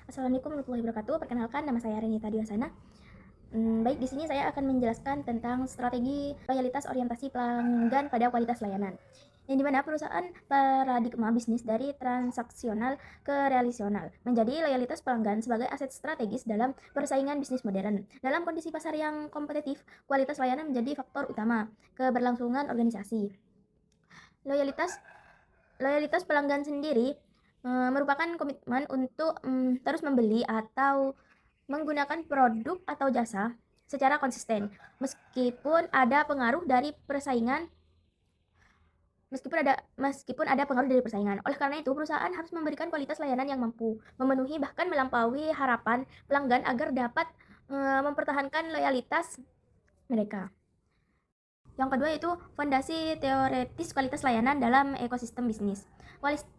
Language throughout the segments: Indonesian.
Assalamualaikum warahmatullahi wabarakatuh. Perkenalkan, nama saya Renita Diwasana. Baik, di sini saya akan menjelaskan tentang strategi loyalitas orientasi pelanggan pada kualitas layanan. Yang dimana perusahaan paradigma bisnis dari transaksional ke relasional menjadi loyalitas pelanggan sebagai aset strategis dalam persaingan bisnis modern. Dalam kondisi pasar yang kompetitif, kualitas layanan menjadi faktor utama keberlangsungan organisasi. Loyalitas loyalitas pelanggan sendiri merupakan komitmen untuk terus membeli atau menggunakan produk atau jasa secara konsisten meskipun ada pengaruh dari persaingan meskipun ada pengaruh dari persaingan. Oleh karena itu, perusahaan harus memberikan kualitas layanan yang mampu memenuhi bahkan melampaui harapan pelanggan agar dapat mempertahankan loyalitas mereka. Yang kedua yaitu fondasi teoretis kualitas layanan dalam ekosistem bisnis.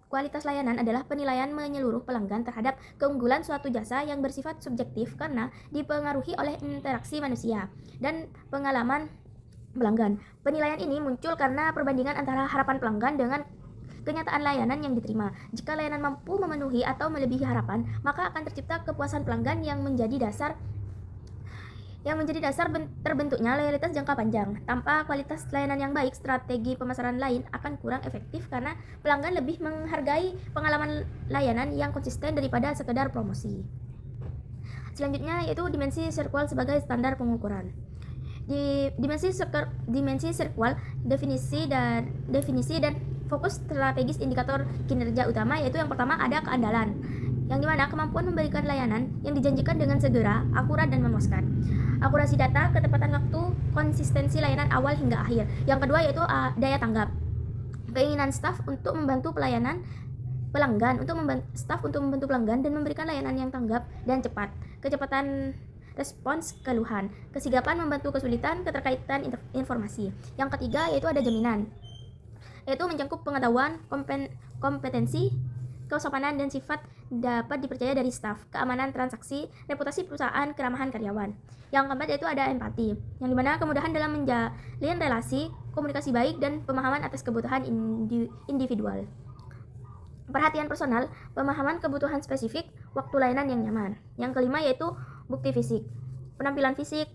Kualitas layanan adalah penilaian menyeluruh pelanggan terhadap keunggulan suatu jasa yang bersifat subjektif karena dipengaruhi oleh interaksi manusia dan pengalaman pelanggan. Penilaian ini muncul karena perbandingan antara harapan pelanggan dengan kenyataan layanan yang diterima. Jika layanan mampu memenuhi atau melebihi harapan, maka akan tercipta kepuasan pelanggan yang menjadi dasar terbentuknya loyalitas jangka panjang. Tanpa kualitas layanan yang baik, strategi pemasaran lain akan kurang efektif karena pelanggan lebih menghargai pengalaman layanan yang konsisten daripada sekedar promosi. Selanjutnya yaitu dimensi sirkual sebagai standar pengukuran. Di dimensi sirkual, definisi dan fokus strategis indikator kinerja utama yaitu yang pertama ada keandalan, yang dimana kemampuan memberikan layanan yang dijanjikan dengan segera, akurat, dan memuaskan. Akurasi data, ketepatan waktu, konsistensi layanan awal hingga akhir. Yang kedua yaitu daya tanggap. Keinginan staf untuk membantu pelanggan dan memberikan layanan yang tanggap dan cepat. Kecepatan respons keluhan, kesigapan membantu kesulitan, keterkaitan informasi. Yang ketiga yaitu ada jaminan, yaitu mencakup pengetahuan, kompetensi, kesopanan dan sifat dapat dipercaya dari staf, keamanan transaksi, reputasi perusahaan, keramahan karyawan. Yang keempat yaitu ada empati, yang dimana kemudahan dalam menjalin relasi, komunikasi baik, dan pemahaman atas kebutuhan individual. Perhatian personal, pemahaman kebutuhan spesifik, waktu layanan yang nyaman. Yang kelima yaitu bukti fisik, penampilan fisik,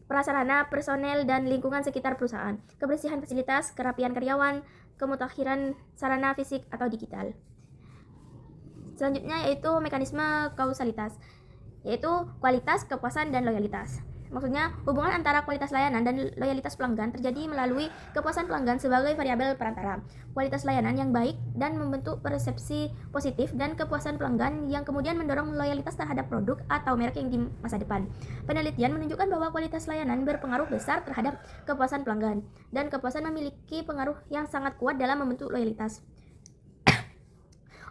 prasarana, personel, dan lingkungan sekitar perusahaan, kebersihan fasilitas, kerapian karyawan, kemutakhiran sarana fisik atau digital. Selanjutnya yaitu mekanisme kausalitas, yaitu kualitas, kepuasan, dan loyalitas. Maksudnya, hubungan antara kualitas layanan dan loyalitas pelanggan terjadi melalui kepuasan pelanggan sebagai variabel perantara. Kualitas layanan yang baik dan membentuk persepsi positif dan kepuasan pelanggan yang kemudian mendorong loyalitas terhadap produk atau merek yang di masa depan. Penelitian menunjukkan bahwa kualitas layanan berpengaruh besar terhadap kepuasan pelanggan, dan kepuasan memiliki pengaruh yang sangat kuat dalam membentuk loyalitas.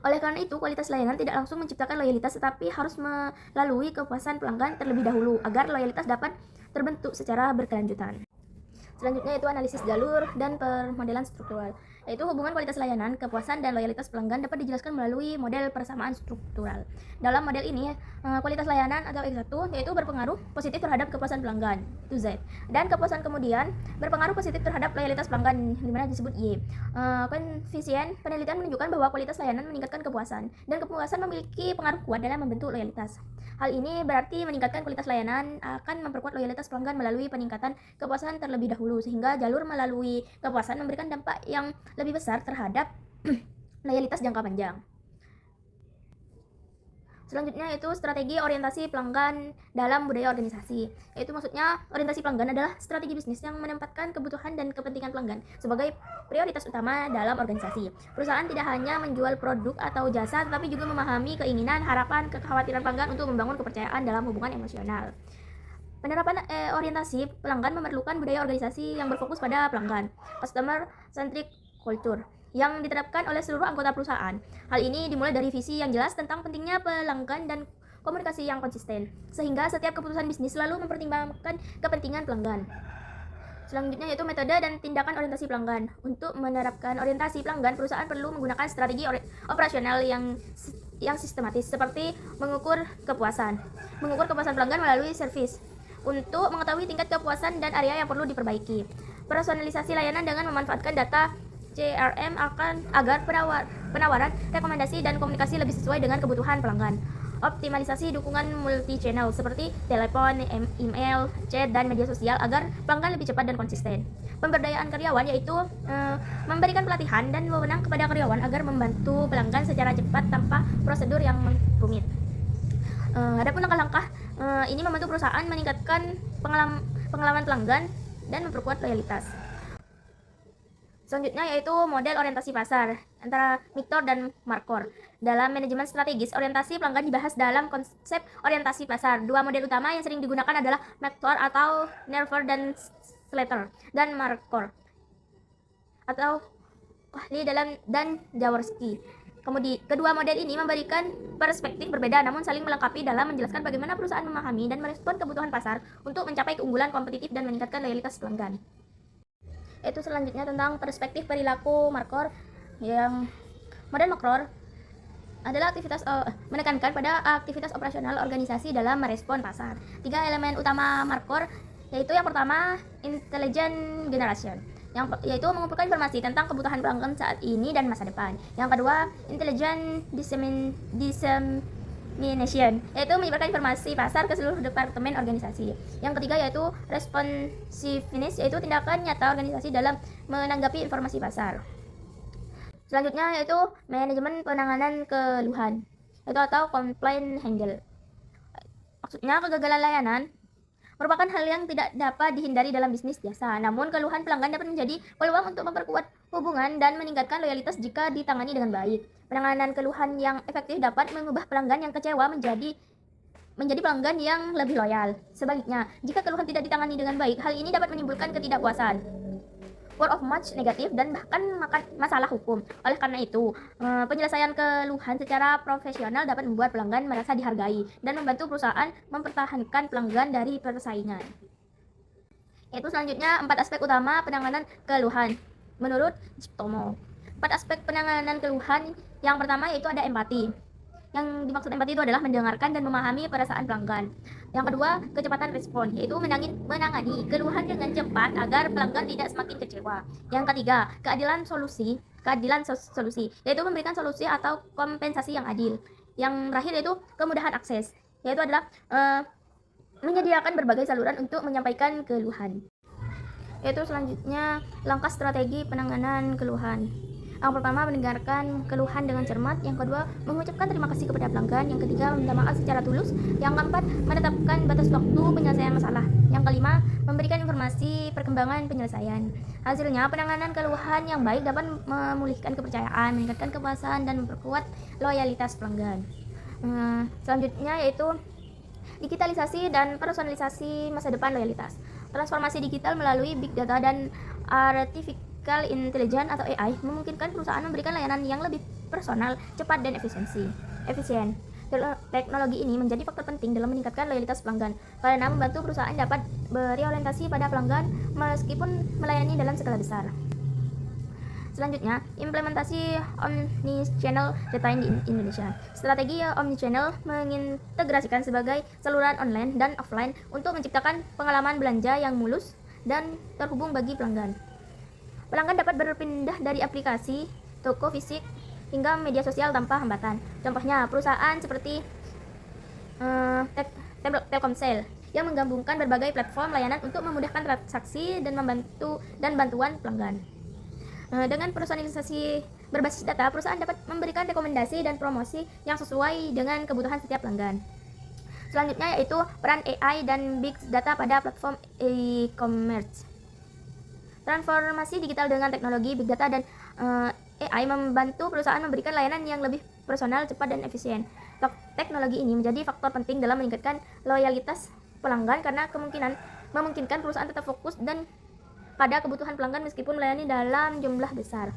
Oleh karena itu, kualitas layanan tidak langsung menciptakan loyalitas, tetapi harus melalui kepuasan pelanggan terlebih dahulu agar loyalitas dapat terbentuk secara berkelanjutan. Selanjutnya yaitu analisis jalur dan permodelan struktural, yaitu hubungan kualitas layanan, kepuasan, dan loyalitas pelanggan dapat dijelaskan melalui model persamaan struktural. Dalam model ini, kualitas layanan atau X1 yaitu berpengaruh positif terhadap kepuasan pelanggan, itu Z, dan kepuasan kemudian berpengaruh positif terhadap loyalitas pelanggan, dimana disebut Y. Koefisien penelitian menunjukkan bahwa kualitas layanan meningkatkan kepuasan, dan kepuasan memiliki pengaruh kuat dalam membentuk loyalitas. Hal ini berarti meningkatkan kualitas layanan akan memperkuat loyalitas pelanggan melalui peningkatan kepuasan terlebih dahulu, sehingga jalur melalui kepuasan memberikan dampak yang lebih besar terhadap loyalitas jangka panjang. Selanjutnya yaitu strategi orientasi pelanggan dalam budaya organisasi. Yaitu maksudnya orientasi pelanggan adalah strategi bisnis yang menempatkan kebutuhan dan kepentingan pelanggan sebagai prioritas utama dalam organisasi. Perusahaan tidak hanya menjual produk atau jasa, tetapi juga memahami keinginan, harapan, kekhawatiran pelanggan untuk membangun kepercayaan dalam hubungan emosional. Penerapan orientasi pelanggan memerlukan budaya organisasi yang berfokus pada pelanggan, customer centric culture, yang diterapkan oleh seluruh anggota perusahaan. Hal ini dimulai dari visi yang jelas tentang pentingnya pelanggan dan komunikasi yang konsisten, sehingga setiap keputusan bisnis selalu mempertimbangkan kepentingan pelanggan. Selanjutnya yaitu metode dan tindakan orientasi pelanggan. Untuk menerapkan orientasi pelanggan, perusahaan perlu menggunakan strategi operasional yang sistematis, seperti mengukur kepuasan pelanggan melalui servis untuk mengetahui tingkat kepuasan dan area yang perlu diperbaiki. Personalisasi layanan dengan memanfaatkan data CRM agar penawaran, rekomendasi, dan komunikasi lebih sesuai dengan kebutuhan pelanggan. Optimalisasi dukungan multi-channel seperti telepon, email, chat, dan media sosial agar pelanggan lebih cepat dan konsisten. Pemberdayaan karyawan yaitu memberikan pelatihan dan wewenang kepada karyawan agar membantu pelanggan secara cepat tanpa prosedur yang rumit. Adapun langkah-langkah ini membantu perusahaan meningkatkan pengalaman pelanggan dan memperkuat loyalitas. Selanjutnya yaitu model orientasi pasar antara Victor dan Markor. Dalam manajemen strategis, orientasi pelanggan dibahas dalam konsep orientasi pasar. Dua model utama yang sering digunakan adalah Victor atau Nerver dan Slater, dan Markor atau Ahli dan Jaworski. Kemudian, kedua model ini memberikan perspektif berbeda namun saling melengkapi dalam menjelaskan bagaimana perusahaan memahami dan merespon kebutuhan pasar untuk mencapai keunggulan kompetitif dan meningkatkan loyalitas pelanggan. Itu selanjutnya tentang perspektif perilaku Markor. Yang model Markor adalah menekankan pada aktivitas operasional organisasi dalam merespon pasar. 3 elemen utama Markor yaitu yang pertama intelligent generation, yaitu mengumpulkan informasi tentang kebutuhan pelanggan saat ini dan masa depan. Yang kedua intelligent dissemination, yaitu menyebarkan informasi pasar ke seluruh departemen organisasi. Yang ketiga yaitu responsiveness, yaitu tindakan nyata organisasi dalam menanggapi informasi pasar. Selanjutnya yaitu manajemen penanganan keluhan, yaitu atau complaint handle. Maksudnya kegagalan layanan merupakan hal yang tidak dapat dihindari dalam bisnis biasa. Namun keluhan pelanggan dapat menjadi peluang untuk memperkuat hubungan dan meningkatkan loyalitas jika ditangani dengan baik. Penanganan keluhan yang efektif dapat mengubah pelanggan yang kecewa menjadi pelanggan yang lebih loyal. Sebaliknya, jika keluhan tidak ditangani dengan baik, hal ini dapat menimbulkan ketidakpuasan, word of mouth negatif, dan bahkan masalah hukum. Oleh karena itu, penyelesaian keluhan secara profesional dapat membuat pelanggan merasa dihargai dan membantu perusahaan mempertahankan pelanggan dari persaingan. Itu selanjutnya 4 aspek utama penanganan keluhan menurut Tomo. 4 aspek penanganan keluhan. Yang pertama yaitu ada empati. Yang dimaksud empati itu adalah mendengarkan dan memahami perasaan pelanggan. Yang kedua, kecepatan respon, yaitu menangani keluhan dengan cepat agar pelanggan tidak semakin kecewa. Yang ketiga, keadilan solusi, yaitu memberikan solusi atau kompensasi yang adil. Yang terakhir yaitu kemudahan akses, yaitu adalah menyediakan berbagai saluran untuk menyampaikan keluhan. Yaitu selanjutnya langkah strategi penanganan keluhan. Yang pertama, mendengarkan keluhan dengan cermat. Yang kedua, mengucapkan terima kasih kepada pelanggan. Yang ketiga, meminta maaf secara tulus. Yang keempat, menetapkan batas waktu penyelesaian masalah. Yang kelima, memberikan informasi perkembangan penyelesaian. Hasilnya, penanganan keluhan yang baik dapat memulihkan kepercayaan, meningkatkan kepuasan, dan memperkuat loyalitas pelanggan. Selanjutnya yaitu digitalisasi dan personalisasi masa depan loyalitas. Transformasi digital melalui big data dan artificial intelligence atau AI memungkinkan perusahaan memberikan layanan yang lebih personal, cepat, dan efisien. Teknologi ini menjadi faktor penting dalam meningkatkan loyalitas pelanggan karena membantu perusahaan dapat berorientasi pada pelanggan meskipun melayani dalam skala besar. Selanjutnya, implementasi omnichannel data di Indonesia. Strategi omnichannel mengintegrasikan sebagai saluran online dan offline untuk menciptakan pengalaman belanja yang mulus dan terhubung bagi pelanggan. Pelanggan dapat berpindah dari aplikasi, toko fisik, hingga media sosial tanpa hambatan. Contohnya, perusahaan seperti Telkomsel yang menggabungkan berbagai platform layanan untuk memudahkan transaksi dan bantuan pelanggan. Dengan personalisasi berbasis data, perusahaan dapat memberikan rekomendasi dan promosi yang sesuai dengan kebutuhan setiap pelanggan. Selanjutnya yaitu peran AI dan big data pada platform e-commerce. Transformasi digital dengan teknologi big data dan AI membantu perusahaan memberikan layanan yang lebih personal, cepat, dan efisien. Teknologi ini menjadi faktor penting dalam meningkatkan loyalitas pelanggan karena memungkinkan perusahaan tetap fokus dan pada kebutuhan pelanggan meskipun melayani dalam jumlah besar.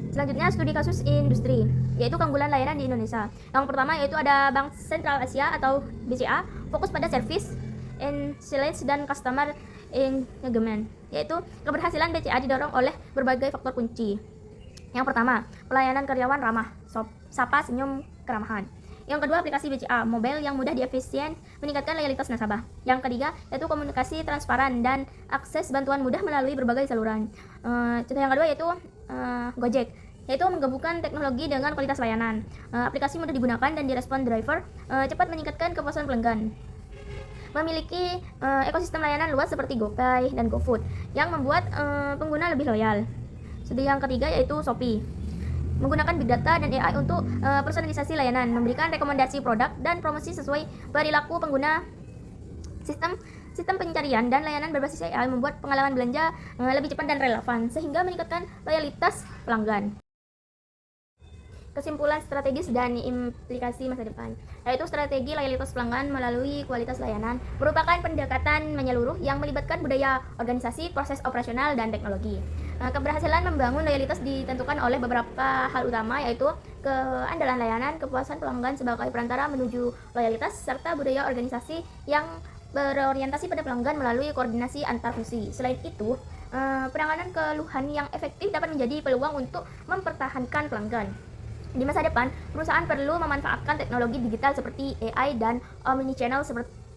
Selanjutnya studi kasus industri, yaitu keunggulan layanan di Indonesia. Yang pertama yaitu ada Bank Sentral Asia atau BCA, fokus pada service, excellence, dan customer engagement, yaitu keberhasilan BCA didorong oleh berbagai faktor kunci. Yang pertama, pelayanan karyawan ramah, sapa, senyum, keramahan. Yang kedua, aplikasi BCA mobile yang mudah diefisien meningkatkan loyalitas nasabah. Yang ketiga, yaitu komunikasi transparan dan akses bantuan mudah melalui berbagai saluran. Contoh yang kedua yaitu Gojek, yaitu menggabungkan teknologi dengan kualitas layanan. Aplikasi mudah digunakan dan direspon driver, cepat meningkatkan kepuasan pelanggan. Memiliki ekosistem layanan luas seperti GoPay dan GoFood yang membuat pengguna lebih loyal. Yang ketiga yaitu Shopee, menggunakan big data dan AI untuk personalisasi layanan, memberikan rekomendasi produk dan promosi sesuai perilaku pengguna. Sistem pencarian dan layanan berbasis AI membuat pengalaman belanja lebih cepat dan relevan, sehingga meningkatkan loyalitas pelanggan. Kesimpulan strategis dan implikasi masa depan, yaitu strategi loyalitas pelanggan melalui kualitas layanan merupakan pendekatan menyeluruh yang melibatkan budaya organisasi, proses operasional, dan teknologi. Keberhasilan membangun loyalitas ditentukan oleh beberapa hal utama, yaitu keandalan layanan, kepuasan pelanggan sebagai perantara menuju loyalitas, serta budaya organisasi yang berorientasi pada pelanggan melalui koordinasi antar fungsi. Selain itu, penanganan keluhan yang efektif dapat menjadi peluang untuk mempertahankan pelanggan. Di masa depan, perusahaan perlu memanfaatkan teknologi digital seperti AI dan omnichannel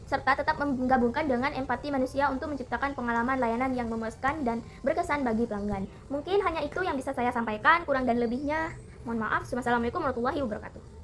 serta tetap menggabungkan dengan empati manusia untuk menciptakan pengalaman layanan yang memuaskan dan berkesan bagi pelanggan. Mungkin hanya itu yang bisa saya sampaikan, kurang dan lebihnya mohon maaf. Wassalamualaikum warahmatullahi wabarakatuh.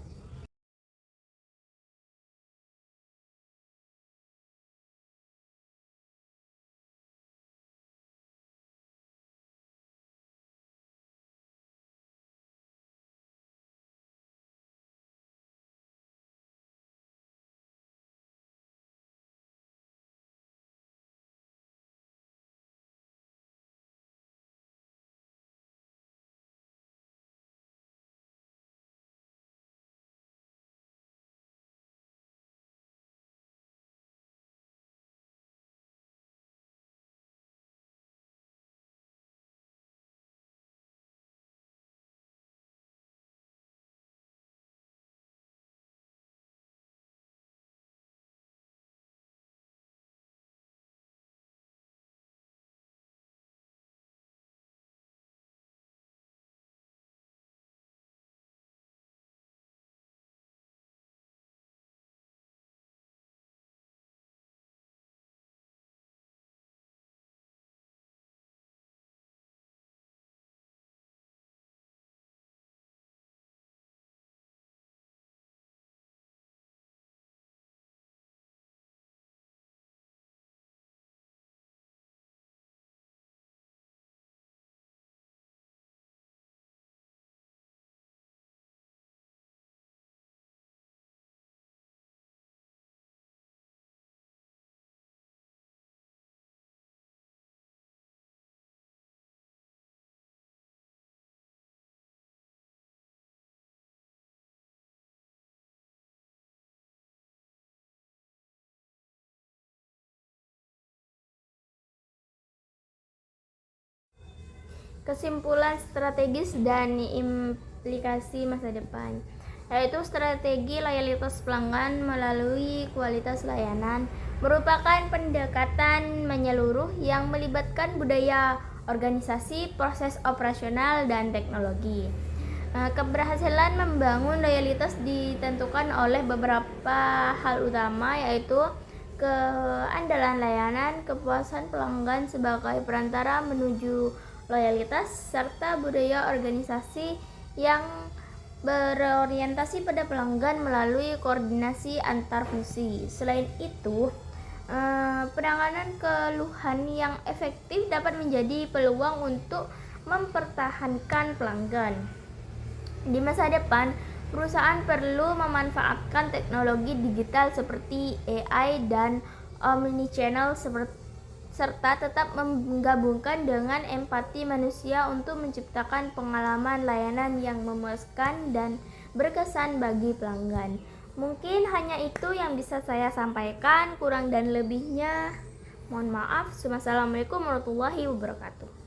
Kesimpulan strategis dan implikasi masa depan, yaitu strategi loyalitas pelanggan melalui kualitas layanan merupakan pendekatan menyeluruh yang melibatkan budaya organisasi, proses operasional, dan teknologi. Keberhasilan membangun loyalitas ditentukan oleh beberapa hal utama, yaitu keandalan layanan, kepuasan pelanggan sebagai perantara menuju loyalitas, serta budaya organisasi yang berorientasi pada pelanggan melalui koordinasi antar fungsi. Selain itu, penanganan keluhan yang efektif dapat menjadi peluang untuk mempertahankan pelanggan. Di masa depan, perusahaan perlu memanfaatkan teknologi digital seperti AI dan omnichannel serta tetap menggabungkan dengan empati manusia untuk menciptakan pengalaman layanan yang memuaskan dan berkesan bagi pelanggan. Mungkin hanya itu yang bisa saya sampaikan, kurang dan lebihnya mohon maaf. Wassalamualaikum warahmatullahi wabarakatuh.